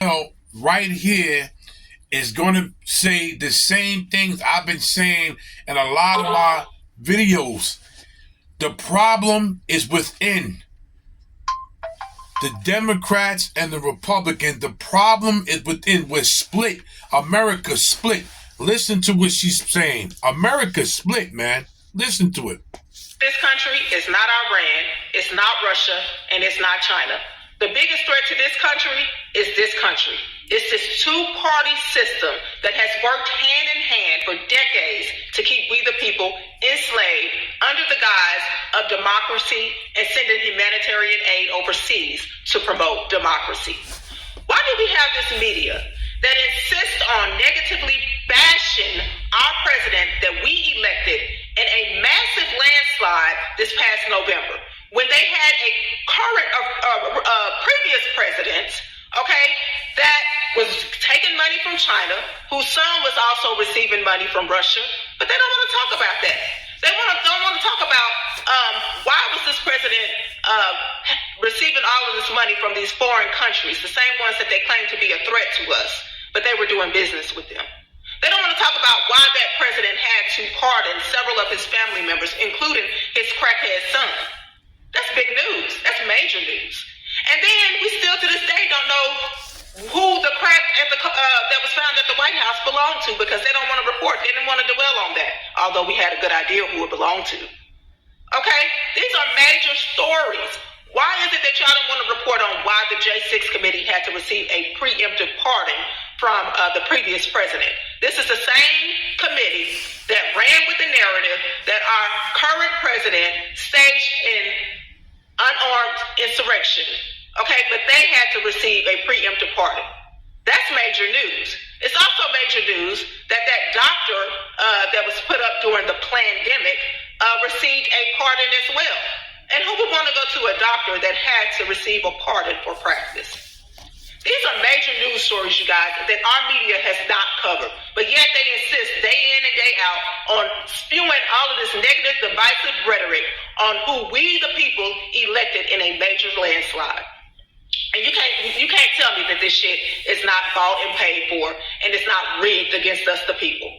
Right here is going to say the same things I've been saying in a lot of my videos. The problem is within the Democrats and the Republicans. The problem is within. We're split. America's split. Listen to what she's saying. America's split, man. Listen to it. This country is not Iran, it's not Russia, and it's not China. The biggest threat to this country is this country. It's this two-party system that has worked hand in hand for decades to keep we the people enslaved under the guise of democracy and sending humanitarian aid overseas to promote democracy. Why do we have this media that insists on negatively bashing our president that we elected in a massive landslide this past November, when they had a previous president, that was taking money from China, whose son was also receiving money from Russia, but they don't want to talk about that. They don't want to talk about why was this president receiving all of this money from these foreign countries, the same ones that they claim to be a threat to us, but they were doing business with them. They don't want to talk about why that president had to pardon several of his family members, including his crackhead son. That's big news. That's major news. And then we still to this day don't know who the crack that was found at the White House belonged to, because they don't want to report. They didn't want to dwell on that, although we had a good idea who it belonged to. These are major stories. Why is it that y'all don't want to report on why the J6 committee had to receive a preemptive pardon from the previous president? This is the same committee that ran with the narrative that our current president staged an unarmed insurrection, but they had to receive a preemptive pardon. That's major news. It's also major news that that doctor that was put up during the pandemic received a pardon as well. And who would want to go to a doctor that had to receive a pardon for practice? These are major news stories, you guys, that our media has not covered. But yet they insist day in and day out on spewing all of this negative, divisive rhetoric on who we, the people, elected in a major landslide. And you can't tell me that this shit is not bought and paid for and it's not rigged against us, the people.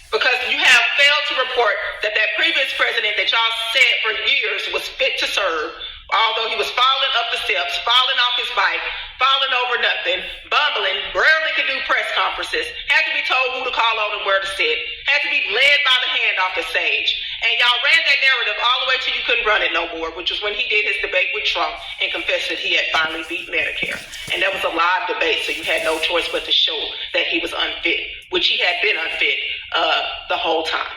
Because you have failed to report that previous president that y'all said for years was fit to serve, although he was falling up the steps, falling off his bike, falling over nothing, bumbling, barely could do press conferences, had to be told who to call on and where to sit, had to be led by the hand off the stage. And y'all ran that narrative all the way till you couldn't run it no more, which was when he did his debate with Trump and confessed that he had finally beat Medicare. And that was a live debate, so you had no choice but to show that he was unfit, which he had been unfit the whole time.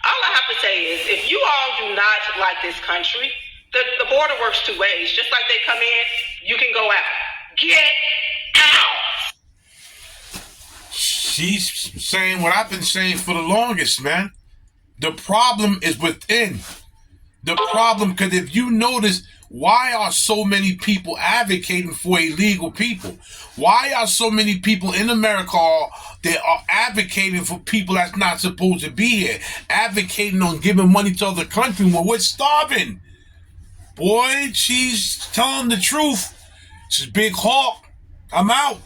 All I have to say is, if you all do not like this country, the border works two ways. Just like they come in, you can go out. Get out! She's saying what I've been saying for the longest, man. The problem is within. The problem, because if you notice, why are so many people advocating for illegal people? Why are so many people in America that are advocating for people that's not supposed to be here? Advocating on giving money to other countries when we're starving. Boy, she's telling the truth. She's Big Hawk. I'm out.